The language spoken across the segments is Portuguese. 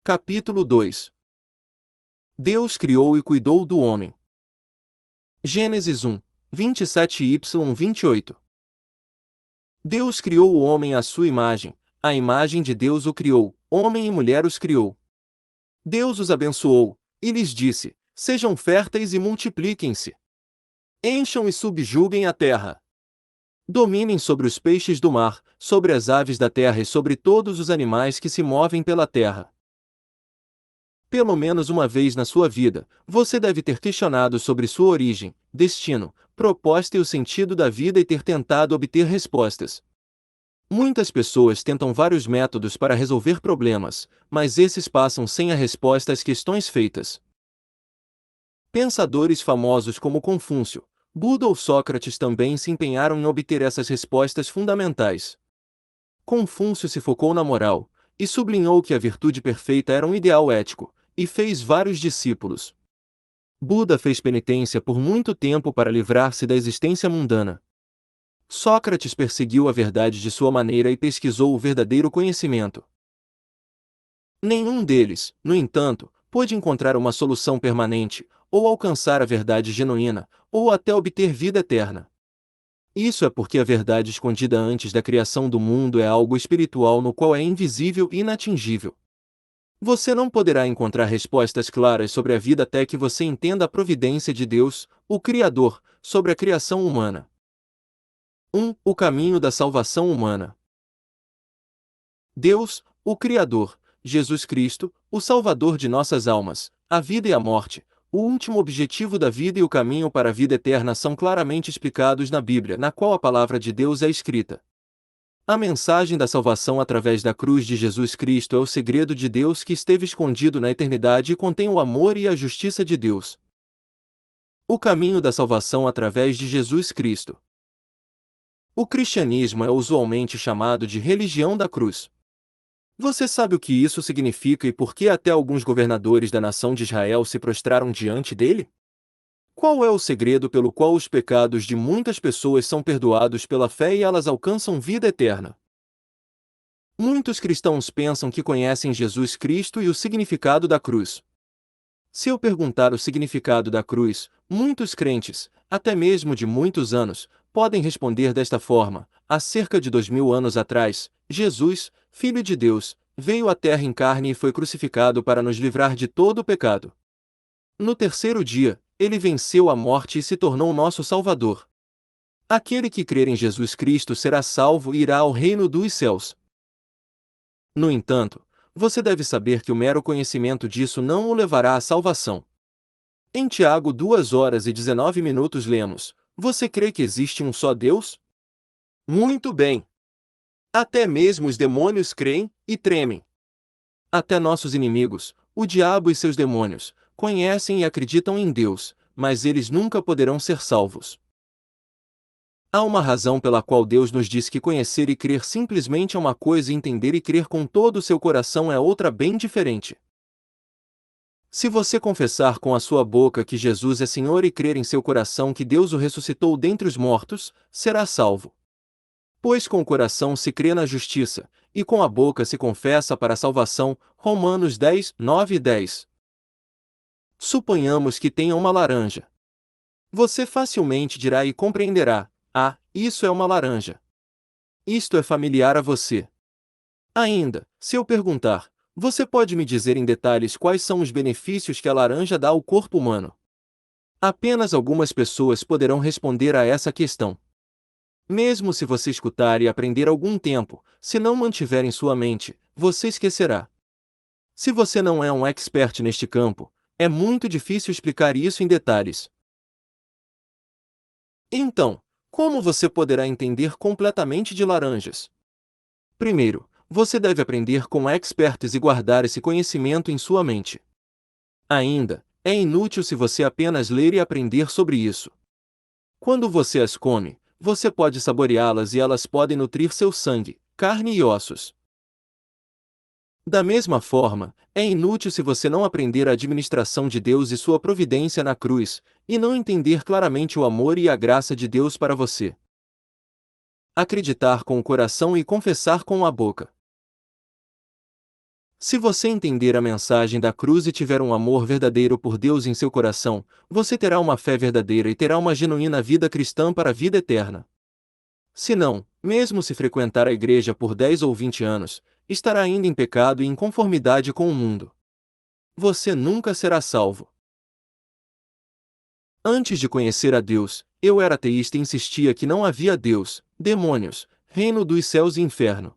Capítulo 2. Deus criou e cuidou do homem. Gênesis 1, 27y-28. Deus criou o homem à sua imagem, a imagem de Deus o criou, homem e mulher os criou. Deus os abençoou, e lhes disse: sejam férteis e multipliquem-se. Encham e subjuguem a terra. Dominem sobre os peixes do mar, sobre as aves da terra e sobre todos os animais que se movem pela terra. Pelo menos uma vez na sua vida, você deve ter questionado sobre sua origem, destino, proposta e o sentido da vida e ter tentado obter respostas. Muitas pessoas tentam vários métodos para resolver problemas, mas esses passam sem a resposta às questões feitas. Pensadores famosos como Confúcio, Buda ou Sócrates também se empenharam em obter essas respostas fundamentais. Confúcio se focou na moral, e sublinhou que a virtude perfeita era um ideal ético, e fez vários discípulos. Buda fez penitência por muito tempo para livrar-se da existência mundana. Sócrates perseguiu a verdade de sua maneira e pesquisou o verdadeiro conhecimento. Nenhum deles, no entanto, pôde encontrar uma solução permanente, ou alcançar a verdade genuína, ou até obter vida eterna. Isso é porque a verdade escondida antes da criação do mundo é algo espiritual no qual é invisível e inatingível. Você não poderá encontrar respostas claras sobre a vida até que você entenda a providência de Deus, o Criador, sobre a criação humana. 1. O caminho da salvação humana. Deus, o Criador, Jesus Cristo, o Salvador de nossas almas, a vida e a morte, o último objetivo da vida e o caminho para a vida eterna são claramente explicados na Bíblia, na qual a palavra de Deus é escrita. A mensagem da salvação através da cruz de Jesus Cristo é o segredo de Deus que esteve escondido na eternidade e contém o amor e a justiça de Deus. O caminho da salvação através de Jesus Cristo. O cristianismo é usualmente chamado de religião da cruz. Você sabe o que isso significa e por que até alguns governadores da nação de Israel se prostraram diante dele? Qual é o segredo pelo qual os pecados de muitas pessoas são perdoados pela fé e elas alcançam vida eterna? Muitos cristãos pensam que conhecem Jesus Cristo e o significado da cruz. Se eu perguntar o significado da cruz, muitos crentes, até mesmo de muitos anos, podem responder desta forma: há cerca de 2000 anos atrás, Jesus, Filho de Deus, veio à terra em carne e foi crucificado para nos livrar de todo o pecado. No terceiro dia, ele venceu a morte e se tornou nosso Salvador. Aquele que crer em Jesus Cristo será salvo e irá ao reino dos céus. No entanto, você deve saber que o mero conhecimento disso não o levará à salvação. Em Tiago 2h19 lemos: você crê que existe um só Deus? Muito bem! Até mesmo os demônios creem e tremem. Até nossos inimigos, o diabo e seus demônios, conhecem e acreditam em Deus, mas eles nunca poderão ser salvos. Há uma razão pela qual Deus nos diz que conhecer e crer simplesmente é uma coisa e entender e crer com todo o seu coração é outra bem diferente. Se você confessar com a sua boca que Jesus é Senhor e crer em seu coração que Deus o ressuscitou dentre os mortos, será salvo. Pois com o coração se crê na justiça, e com a boca se confessa para a salvação. Romanos 10, 9 e 10. Suponhamos que tenha uma laranja. Você facilmente dirá e compreenderá: ah, isso é uma laranja. Isto é familiar a você. Ainda, se eu perguntar: você pode me dizer em detalhes quais são os benefícios que a laranja dá ao corpo humano? Apenas algumas pessoas poderão responder a essa questão. Mesmo se você escutar e aprender algum tempo, se não mantiver em sua mente, você esquecerá. Se você não é um expert neste campo, é muito difícil explicar isso em detalhes. Então, como você poderá entender completamente de laranjas? Primeiro, você deve aprender com experts e guardar esse conhecimento em sua mente. Ainda, é inútil se você apenas ler e aprender sobre isso. Quando você as come, você pode saboreá-las e elas podem nutrir seu sangue, carne e ossos. Da mesma forma, é inútil se você não aprender a administração de Deus e sua providência na cruz, e não entender claramente o amor e a graça de Deus para você. Acreditar com o coração e confessar com a boca. Se você entender a mensagem da cruz e tiver um amor verdadeiro por Deus em seu coração, você terá uma fé verdadeira e terá uma genuína vida cristã para a vida eterna. Se não, mesmo se frequentar a igreja por 10 ou 20 anos, estará ainda em pecado e em conformidade com o mundo. Você nunca será salvo. Antes de conhecer a Deus, eu era ateísta e insistia que não havia Deus, demônios, reino dos céus e inferno.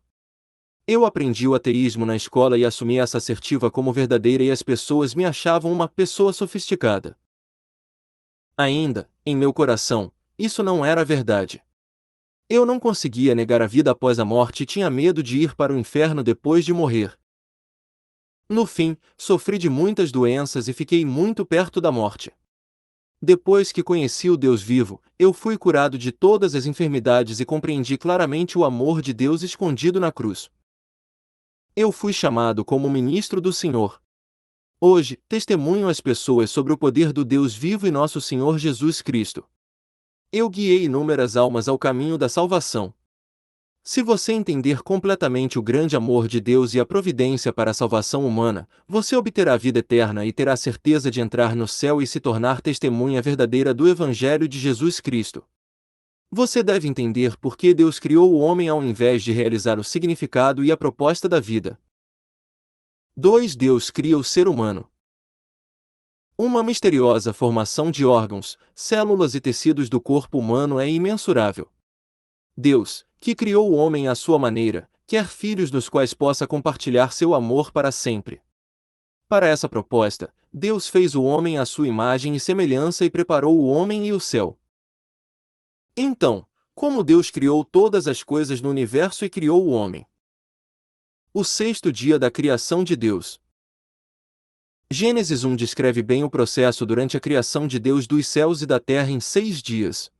Eu aprendi o ateísmo na escola e assumi essa assertiva como verdadeira e as pessoas me achavam uma pessoa sofisticada. Ainda, em meu coração, isso não era verdade. Eu não conseguia negar a vida após a morte e tinha medo de ir para o inferno depois de morrer. No fim, sofri de muitas doenças e fiquei muito perto da morte. Depois que conheci o Deus vivo, eu fui curado de todas as enfermidades e compreendi claramente o amor de Deus escondido na cruz. Eu fui chamado como ministro do Senhor. Hoje, testemunho às pessoas sobre o poder do Deus vivo e nosso Senhor Jesus Cristo. Eu guiei inúmeras almas ao caminho da salvação. Se você entender completamente o grande amor de Deus e a providência para a salvação humana, você obterá a vida eterna e terá certeza de entrar no céu e se tornar testemunha verdadeira do Evangelho de Jesus Cristo. Você deve entender por que Deus criou o homem ao invés de realizar o significado e a proposta da vida. 2. Deus cria o ser humano. Uma misteriosa formação de órgãos, células e tecidos do corpo humano é imensurável. Deus, que criou o homem à sua maneira, quer filhos nos quais possa compartilhar seu amor para sempre. Para essa proposta, Deus fez o homem à sua imagem e semelhança e preparou o homem e o céu. Então, como Deus criou todas as coisas no universo e criou o homem? O sexto dia da criação de Deus. Gênesis 1 descreve bem o processo durante a criação de Deus dos céus e da terra em 6 dias.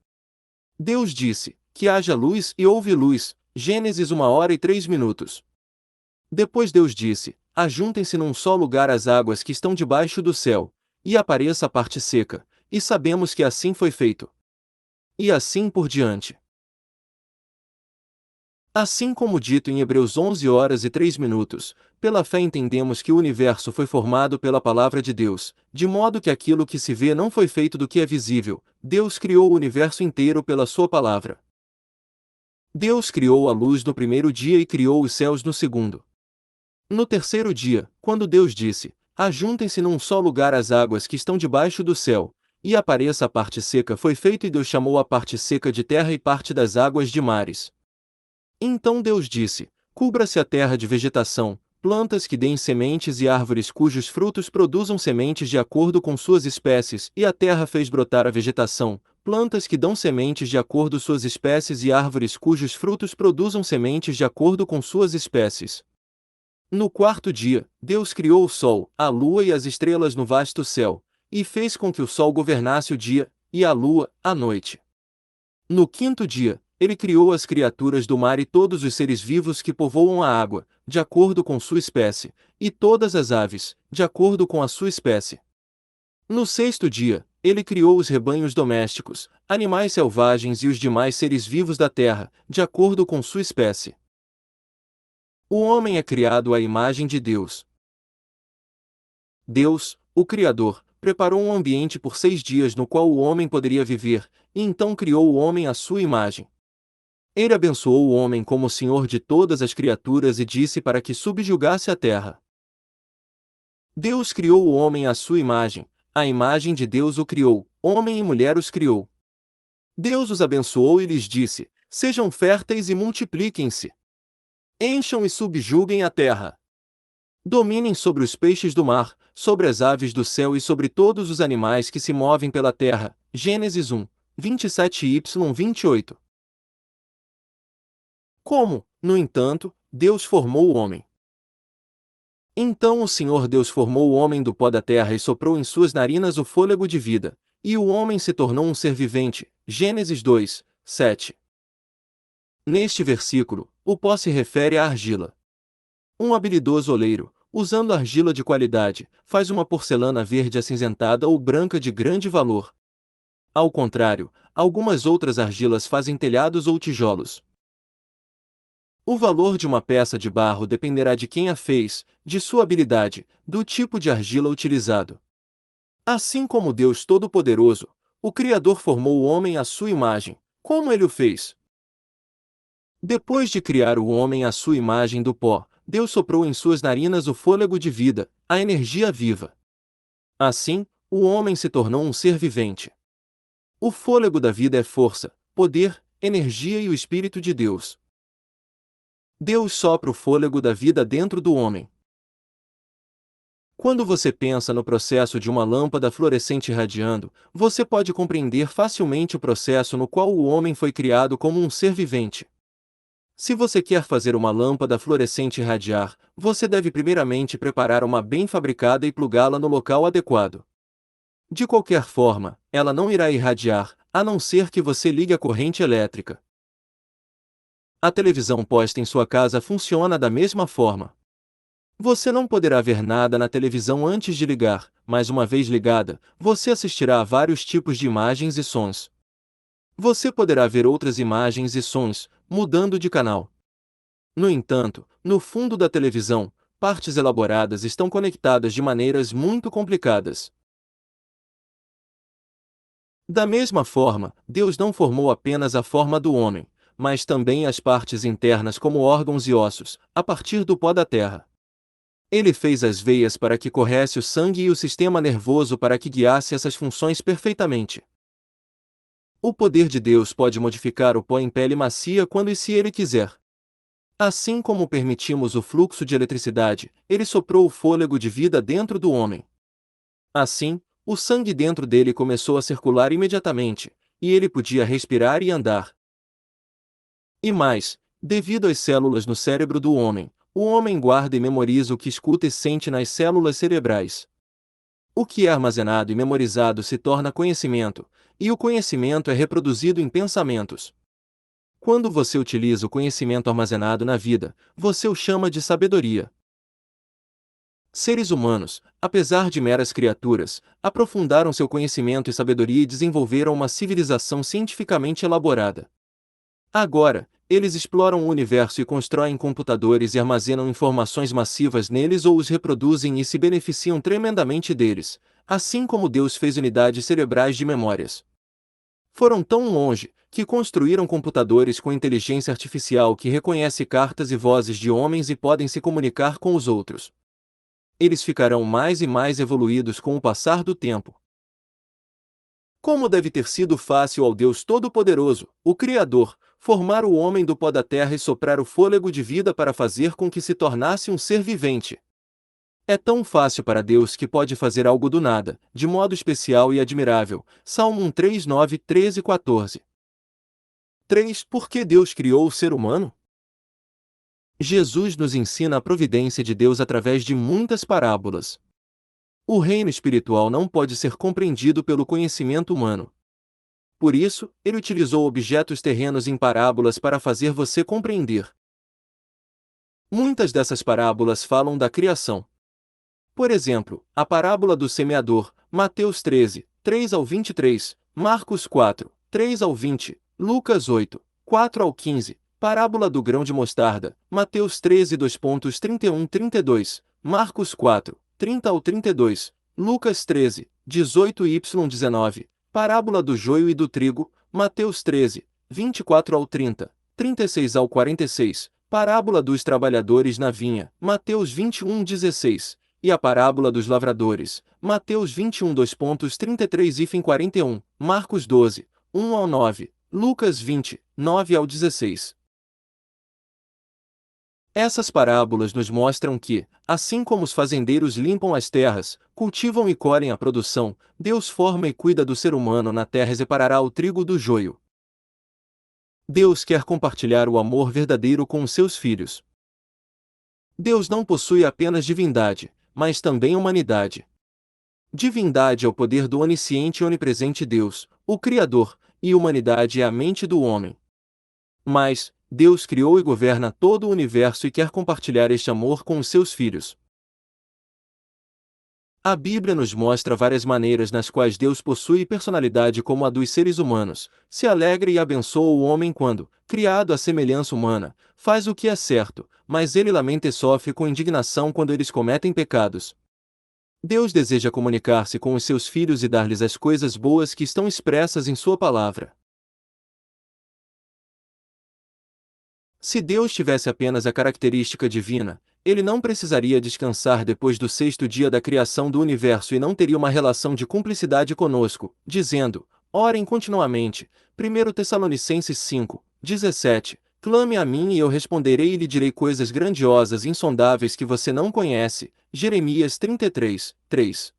Deus disse: que haja luz e houve luz. Gênesis 1h03. Depois Deus disse: ajuntem-se num só lugar as águas que estão debaixo do céu, e apareça a parte seca, e sabemos que assim foi feito. E assim por diante. Assim como dito em Hebreus 11h03, pela fé entendemos que o universo foi formado pela palavra de Deus, de modo que aquilo que se vê não foi feito do que é visível. Deus criou o universo inteiro pela sua palavra. Deus criou a luz no primeiro dia e criou os céus no segundo. No terceiro dia, quando Deus disse: ajuntem-se num só lugar as águas que estão debaixo do céu, e apareça a parte seca, foi feito, e Deus chamou a parte seca de terra e parte das águas de mares. Então Deus disse: cubra-se a terra de vegetação, plantas que deem sementes e árvores cujos frutos produzam sementes de acordo com suas espécies, e a terra fez brotar a vegetação, plantas que dão sementes de acordo com suas espécies e árvores cujos frutos produzam sementes de acordo com suas espécies. No quarto dia, Deus criou o sol, a lua e as estrelas no vasto céu, e fez com que o sol governasse o dia, e a lua, a noite. No quinto dia, Ele criou as criaturas do mar e todos os seres vivos que povoam a água, de acordo com sua espécie, e todas as aves, de acordo com a sua espécie. No sexto dia, Ele criou os rebanhos domésticos, animais selvagens e os demais seres vivos da terra, de acordo com sua espécie. O homem é criado à imagem de Deus. Deus, o Criador, preparou um ambiente por 6 dias no qual o homem poderia viver, e então criou o homem à sua imagem. Ele abençoou o homem como o Senhor de todas as criaturas e disse para que subjugasse a terra. Deus criou o homem à sua imagem, a imagem de Deus o criou, homem e mulher os criou. Deus os abençoou e lhes disse: sejam férteis e multipliquem-se. Encham e subjuguem a terra. Dominem sobre os peixes do mar, sobre as aves do céu e sobre todos os animais que se movem pela terra. Gênesis 1, 27y28. Como, no entanto, Deus formou o homem? Então o Senhor Deus formou o homem do pó da terra e soprou em suas narinas o fôlego de vida, e o homem se tornou um ser vivente. Gênesis 2, 7. Neste versículo, o pó se refere à argila. Um habilidoso oleiro, usando argila de qualidade, faz uma porcelana verde acinzentada ou branca de grande valor. Ao contrário, algumas outras argilas fazem telhados ou tijolos. O valor de uma peça de barro dependerá de quem a fez, de sua habilidade, do tipo de argila utilizado. Assim como Deus Todo-Poderoso, o Criador formou o homem à sua imagem. Como ele o fez? Depois de criar o homem à sua imagem do pó, Deus soprou em suas narinas o fôlego de vida, a energia viva. Assim, o homem se tornou um ser vivente. O fôlego da vida é força, poder, energia e o Espírito de Deus. Deus sopra o fôlego da vida dentro do homem. Quando você pensa no processo de uma lâmpada fluorescente irradiando, você pode compreender facilmente o processo no qual o homem foi criado como um ser vivente. Se você quer fazer uma lâmpada fluorescente irradiar, você deve primeiramente preparar uma bem fabricada e plugá-la no local adequado. De qualquer forma, ela não irá irradiar, a não ser que você ligue a corrente elétrica. A televisão posta em sua casa funciona da mesma forma. Você não poderá ver nada na televisão antes de ligar, mas uma vez ligada, você assistirá a vários tipos de imagens e sons. Você poderá ver outras imagens e sons, mudando de canal. No entanto, no fundo da televisão, partes elaboradas estão conectadas de maneiras muito complicadas. Da mesma forma, Deus não formou apenas a forma do homem, mas também as partes internas como órgãos e ossos, a partir do pó da terra. Ele fez as veias para que corresse o sangue e o sistema nervoso para que guiasse essas funções perfeitamente. O poder de Deus pode modificar o pó em pele macia quando e se ele quiser. Assim como permitimos o fluxo de eletricidade, ele soprou o fôlego de vida dentro do homem. Assim, o sangue dentro dele começou a circular imediatamente, e ele podia respirar e andar. E mais, devido às células no cérebro do homem, o homem guarda e memoriza o que escuta e sente nas células cerebrais. O que é armazenado e memorizado se torna conhecimento, e o conhecimento é reproduzido em pensamentos. Quando você utiliza o conhecimento armazenado na vida, você o chama de sabedoria. Seres humanos, apesar de meras criaturas, aprofundaram seu conhecimento e sabedoria e desenvolveram uma civilização cientificamente elaborada. Agora, eles exploram o universo e constroem computadores e armazenam informações massivas neles ou os reproduzem e se beneficiam tremendamente deles, assim como Deus fez unidades cerebrais de memórias. Foram tão longe, que construíram computadores com inteligência artificial que reconhece cartas e vozes de homens e podem se comunicar com os outros. Eles ficarão mais e mais evoluídos com o passar do tempo. Como deve ter sido fácil ao Deus Todo-Poderoso, o Criador, formar o homem do pó da terra e soprar o fôlego de vida para fazer com que se tornasse um ser vivente. É tão fácil para Deus que pode fazer algo do nada, de modo especial e admirável. Salmo 3, 9, 13 e 14. 3. Por que Deus criou o ser humano? Jesus nos ensina a providência de Deus através de muitas parábolas. O reino espiritual não pode ser compreendido pelo conhecimento humano. Por isso, ele utilizou objetos terrenos em parábolas para fazer você compreender. Muitas dessas parábolas falam da criação. Por exemplo, a parábola do semeador, Mateus 13, 3 ao 23, Marcos 4, 3 ao 20, Lucas 8, 4 ao 15, parábola do grão de mostarda, Mateus 13, 2.31-32, Marcos 4, 30 ao 32, Lucas 13, 18 y 19, parábola do joio e do trigo, Mateus 13, 24 ao 30, 36 ao 46, parábola dos trabalhadores na vinha, Mateus 21, 16, e a parábola dos lavradores, Mateus 21, 2.33 e 41, Marcos 12, 1 ao 9, Lucas 20, 9 ao 16. Essas parábolas nos mostram que, assim como os fazendeiros limpam as terras, cultivam e colhem a produção, Deus forma e cuida do ser humano na terra e separará o trigo do joio. Deus quer compartilhar o amor verdadeiro com os seus filhos. Deus não possui apenas divindade, mas também humanidade. Divindade é o poder do onisciente e onipresente Deus, o Criador, e humanidade é a mente do homem. Mas, Deus criou e governa todo o universo e quer compartilhar este amor com os seus filhos. A Bíblia nos mostra várias maneiras nas quais Deus possui personalidade como a dos seres humanos, se alegra e abençoa o homem quando, criado à semelhança humana, faz o que é certo, mas ele lamenta e sofre com indignação quando eles cometem pecados. Deus deseja comunicar-se com os seus filhos e dar-lhes as coisas boas que estão expressas em sua palavra. Se Deus tivesse apenas a característica divina, ele não precisaria descansar depois do sexto dia da criação do universo e não teria uma relação de cumplicidade conosco, dizendo: orem continuamente. 1 Tessalonicenses 5, 17. Clame a mim e eu responderei e lhe direi coisas grandiosas e insondáveis que você não conhece. Jeremias 33, 3.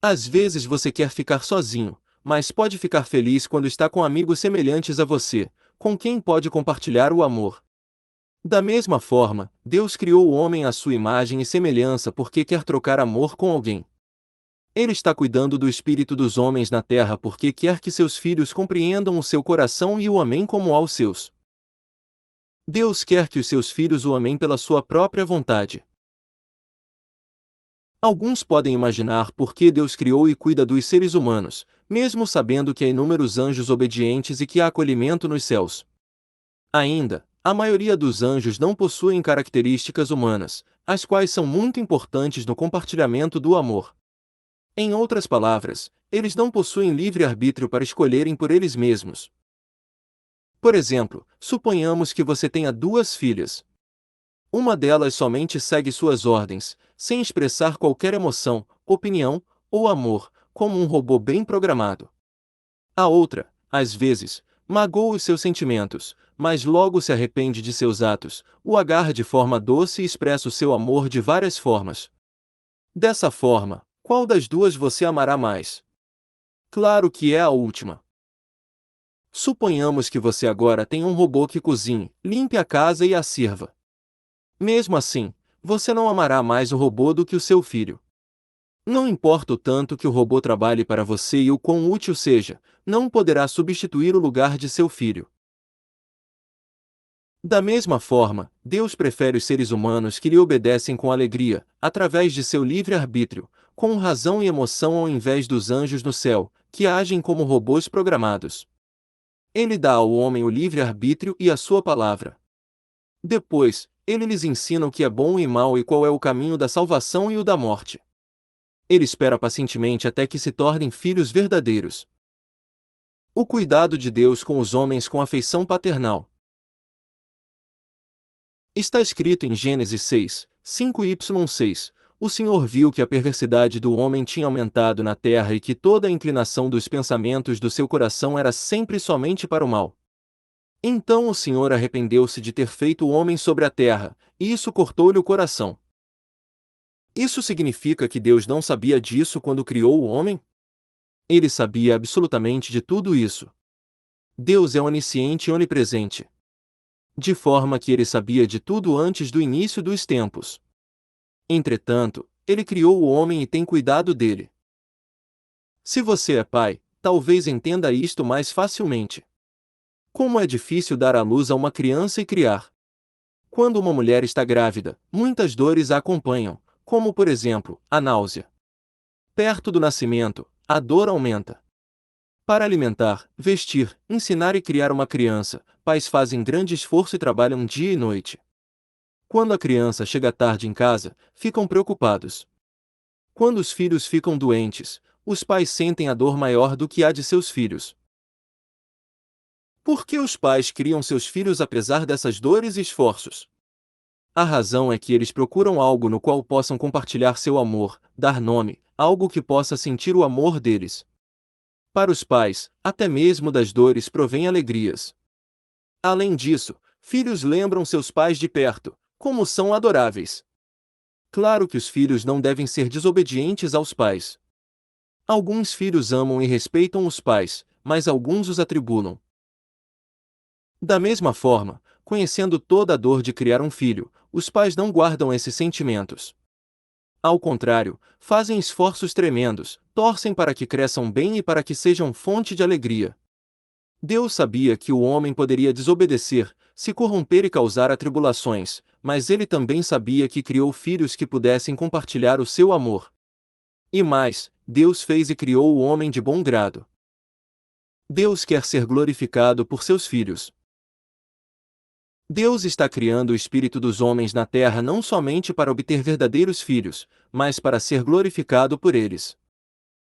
Às vezes você quer ficar sozinho, mas pode ficar feliz quando está com amigos semelhantes a você, com quem pode compartilhar o amor. Da mesma forma, Deus criou o homem à sua imagem e semelhança porque quer trocar amor com alguém. Ele está cuidando do espírito dos homens na terra porque quer que seus filhos compreendam o seu coração e o amem como aos seus. Deus quer que os seus filhos o amem pela sua própria vontade. Alguns podem imaginar por que Deus criou e cuida dos seres humanos, mesmo sabendo que há inúmeros anjos obedientes e que há acolhimento nos céus. Ainda, a maioria dos anjos não possuem características humanas, as quais são muito importantes no compartilhamento do amor. Em outras palavras, eles não possuem livre-arbítrio para escolherem por eles mesmos. Por exemplo, suponhamos que você tenha duas filhas. Uma delas somente segue suas ordens, sem expressar qualquer emoção, opinião ou amor, como um robô bem programado. A outra, às vezes, magoa os seus sentimentos, mas logo se arrepende de seus atos, o agarra de forma doce e expressa o seu amor de várias formas. Dessa forma, qual das duas você amará mais? Claro que é a última. Suponhamos que você agora tem um robô que cozinhe, limpe a casa e a sirva. Mesmo assim, você não amará mais o robô do que o seu filho. Não importa o tanto que o robô trabalhe para você e o quão útil seja, não poderá substituir o lugar de seu filho. Da mesma forma, Deus prefere os seres humanos que lhe obedecem com alegria, através de seu livre-arbítrio, com razão e emoção ao invés dos anjos no céu, que agem como robôs programados. Ele dá ao homem o livre-arbítrio e a sua palavra. Depois, ele lhes ensina o que é bom e mal e qual é o caminho da salvação e o da morte. Ele espera pacientemente até que se tornem filhos verdadeiros. O cuidado de Deus com os homens com afeição paternal. Está escrito em Gênesis 6, 5y6, o Senhor viu que a perversidade do homem tinha aumentado na terra e que toda a inclinação dos pensamentos do seu coração era sempre somente para o mal. Então o Senhor arrependeu-se de ter feito o homem sobre a terra, e isso cortou-lhe o coração. Isso significa que Deus não sabia disso quando criou o homem? Ele sabia absolutamente de tudo isso. Deus é onisciente e onipresente. De forma que ele sabia de tudo antes do início dos tempos. Entretanto, ele criou o homem e tem cuidado dele. Se você é pai, talvez entenda isto mais facilmente. Como é difícil dar à luz a uma criança e criar. Quando uma mulher está grávida, muitas dores a acompanham, como por exemplo, a náusea. Perto do nascimento, a dor aumenta. Para alimentar, vestir, ensinar e criar uma criança, pais fazem grande esforço e trabalham dia e noite. Quando a criança chega tarde em casa, ficam preocupados. Quando os filhos ficam doentes, os pais sentem a dor maior do que a de seus filhos. Por que os pais criam seus filhos apesar dessas dores e esforços? A razão é que eles procuram algo no qual possam compartilhar seu amor, dar nome, algo que possa sentir o amor deles. Para os pais, até mesmo das dores provém alegrias. Além disso, filhos lembram seus pais de perto, como são adoráveis. Claro que os filhos não devem ser desobedientes aos pais. Alguns filhos amam e respeitam os pais, mas alguns os atribulam. Da mesma forma, conhecendo toda a dor de criar um filho, os pais não guardam esses sentimentos. Ao contrário, fazem esforços tremendos, torcem para que cresçam bem e para que sejam fonte de alegria. Deus sabia que o homem poderia desobedecer, se corromper e causar atribulações, mas ele também sabia que criou filhos que pudessem compartilhar o seu amor. E mais, Deus fez e criou o homem de bom grado. Deus quer ser glorificado por seus filhos. Deus está criando o espírito dos homens na terra não somente para obter verdadeiros filhos, mas para ser glorificado por eles.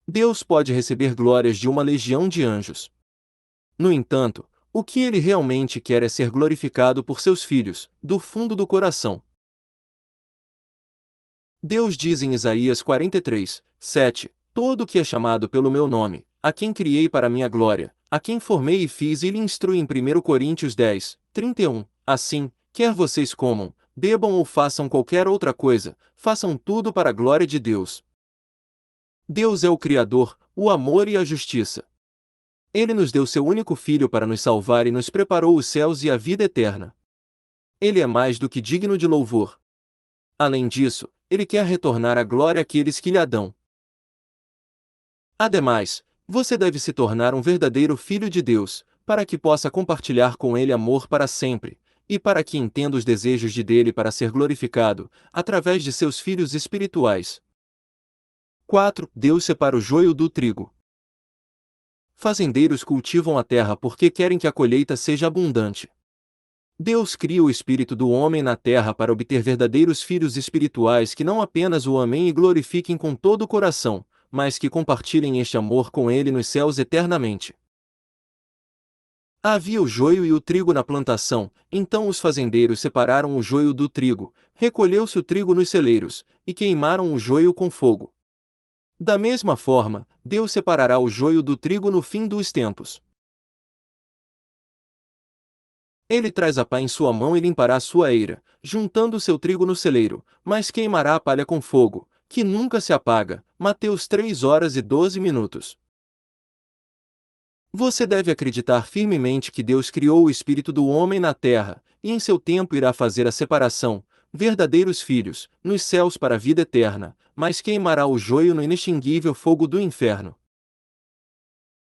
Deus pode receber glórias de uma legião de anjos. No entanto, o que ele realmente quer é ser glorificado por seus filhos, do fundo do coração. Deus diz em Isaías 43, 7, todo o que é chamado pelo meu nome, a quem criei para minha glória, a quem formei e fiz e lhe instrui em 1 Coríntios 10, 31, assim, quer vocês comam, bebam ou façam qualquer outra coisa, façam tudo para a glória de Deus. Deus é o Criador, o amor e a justiça. Ele nos deu seu único Filho para nos salvar e nos preparou os céus e a vida eterna. Ele é mais do que digno de louvor. Além disso, ele quer retornar a glória àqueles que lhe dão. Ademais, você deve se tornar um verdadeiro filho de Deus, para que possa compartilhar com ele amor para sempre, e para que entenda os desejos dele para ser glorificado, através de seus filhos espirituais. 4. Deus separa o joio do trigo. Fazendeiros cultivam a terra porque querem que a colheita seja abundante. Deus cria o espírito do homem na terra para obter verdadeiros filhos espirituais que não apenas o amem e glorifiquem com todo o coração, mas que compartilhem este amor com ele nos céus eternamente. Havia o joio e o trigo na plantação, então os fazendeiros separaram o joio do trigo, recolheu-se o trigo nos celeiros, e queimaram o joio com fogo. Da mesma forma, Deus separará o joio do trigo no fim dos tempos. Ele traz a pá em sua mão e limpará sua eira, juntando seu trigo no celeiro, mas queimará a palha com fogo, que nunca se apaga. Mateus 3 horas e 12 minutos. Você deve acreditar firmemente que Deus criou o espírito do homem na terra, e em seu tempo irá fazer a separação, verdadeiros filhos, nos céus para a vida eterna, mas queimará o joio no inextinguível fogo do inferno.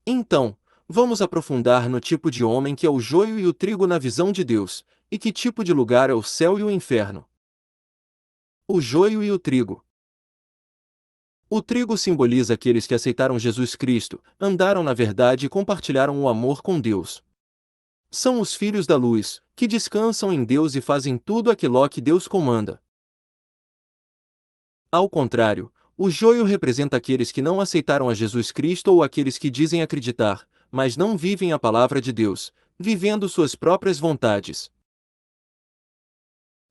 Então, vamos aprofundar no tipo de homem que é o joio e o trigo na visão de Deus, e que tipo de lugar é o céu e o inferno. O joio e o trigo. O trigo simboliza aqueles que aceitaram Jesus Cristo, andaram na verdade e compartilharam o amor com Deus. São os filhos da luz, que descansam em Deus e fazem tudo aquilo que Deus comanda. Ao contrário, o joio representa aqueles que não aceitaram a Jesus Cristo ou aqueles que dizem acreditar, mas não vivem a palavra de Deus, vivendo suas próprias vontades.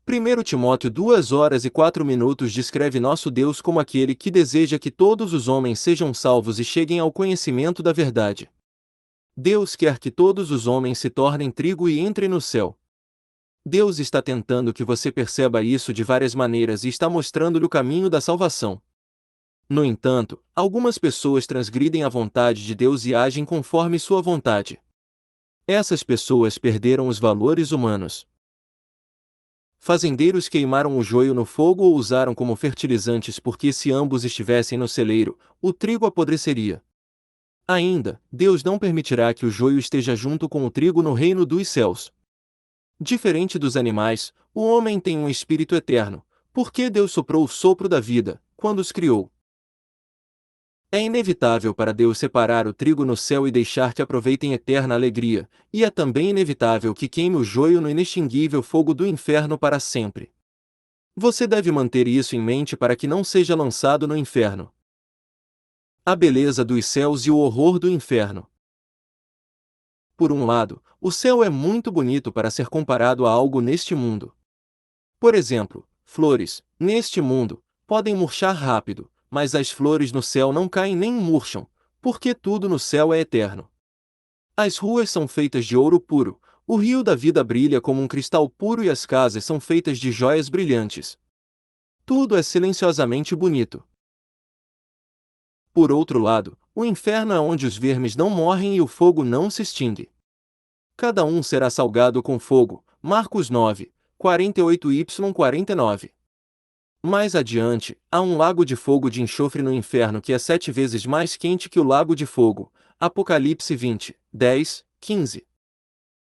1 Timóteo 2 horas e 4 minutos descreve nosso Deus como aquele que deseja que todos os homens sejam salvos e cheguem ao conhecimento da verdade. Deus quer que todos os homens se tornem trigo e entrem no céu. Deus está tentando que você perceba isso de várias maneiras e está mostrando-lhe o caminho da salvação. No entanto, algumas pessoas transgridem a vontade de Deus e agem conforme sua vontade. Essas pessoas perderam os valores humanos. Fazendeiros queimaram o joio no fogo ou usaram como fertilizantes porque se ambos estivessem no celeiro, o trigo apodreceria. Ainda, Deus não permitirá que o joio esteja junto com o trigo no reino dos céus. Diferente dos animais, o homem tem um espírito eterno, porque Deus soprou o sopro da vida, quando os criou. É inevitável para Deus separar o trigo no céu e deixar que aproveitem eterna alegria, e é também inevitável que queime o joio no inextinguível fogo do inferno para sempre. Você deve manter isso em mente para que não seja lançado no inferno. A beleza dos céus e o horror do inferno. Por um lado, o céu é muito bonito para ser comparado a algo neste mundo. Por exemplo, flores, neste mundo, podem murchar rápido, mas as flores no céu não caem nem murcham, porque tudo no céu é eterno. As ruas são feitas de ouro puro, o rio da vida brilha como um cristal puro e as casas são feitas de joias brilhantes. Tudo é silenciosamente bonito. Por outro lado, o inferno é onde os vermes não morrem e o fogo não se extingue. Cada um será salgado com fogo. Marcos 9, 48y-49. Mais adiante, há um lago de fogo de enxofre no inferno que é 7 vezes mais quente que o lago de fogo. Apocalipse 20, 10, 15.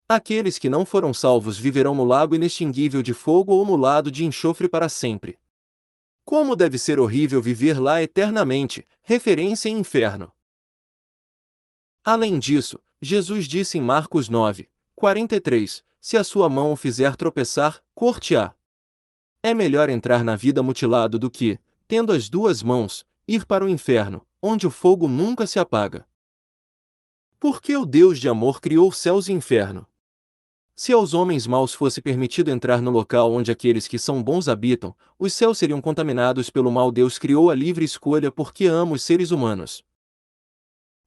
Aqueles que não foram salvos viverão no lago inextinguível de fogo ou no lado de enxofre para sempre. Como deve ser horrível viver lá eternamente, referência em inferno. Além disso, Jesus disse em Marcos 9, 43, se a sua mão o fizer tropeçar, corte-a. É melhor entrar na vida mutilado do que, tendo as duas mãos, ir para o inferno, onde o fogo nunca se apaga. Por que o Deus de amor criou céus e inferno? Se aos homens maus fosse permitido entrar no local onde aqueles que são bons habitam, os céus seriam contaminados pelo mal. Deus criou a livre escolha porque ama os seres humanos.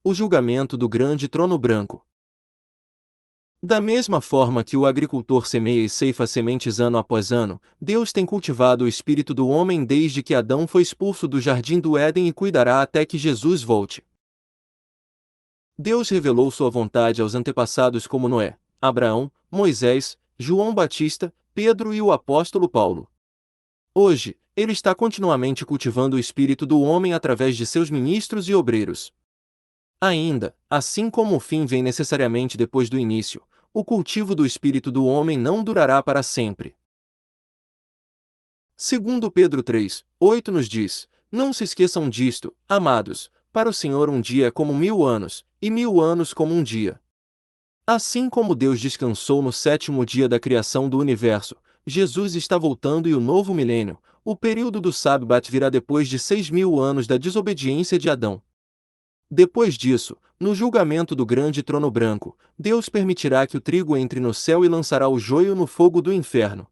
O julgamento do grande trono branco. Da mesma forma que o agricultor semeia e ceifa sementes ano após ano, Deus tem cultivado o espírito do homem desde que Adão foi expulso do jardim do Éden e cuidará até que Jesus volte. Deus revelou sua vontade aos antepassados como Noé, Abraão, Moisés, João Batista, Pedro e o apóstolo Paulo. Hoje, ele está continuamente cultivando o espírito do homem através de seus ministros e obreiros. Ainda, assim como o fim vem necessariamente depois do início, o cultivo do espírito do homem não durará para sempre. Segundo Pedro 3, 8 nos diz, não se esqueçam disto, amados, para o Senhor um dia é como 1000 anos, e 1000 anos como um dia. Assim como Deus descansou no sétimo dia da criação do universo, Jesus está voltando e o novo milênio, o período do Sábbat virá depois de 6000 anos da desobediência de Adão. Depois disso, no julgamento do grande trono branco, Deus permitirá que o trigo entre no céu e lançará o joio no fogo do inferno.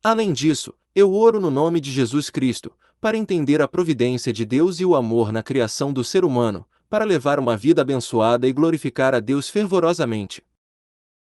Além disso, eu oro no nome de Jesus Cristo, para entender a providência de Deus e o amor na criação do ser humano, para levar uma vida abençoada e glorificar a Deus fervorosamente.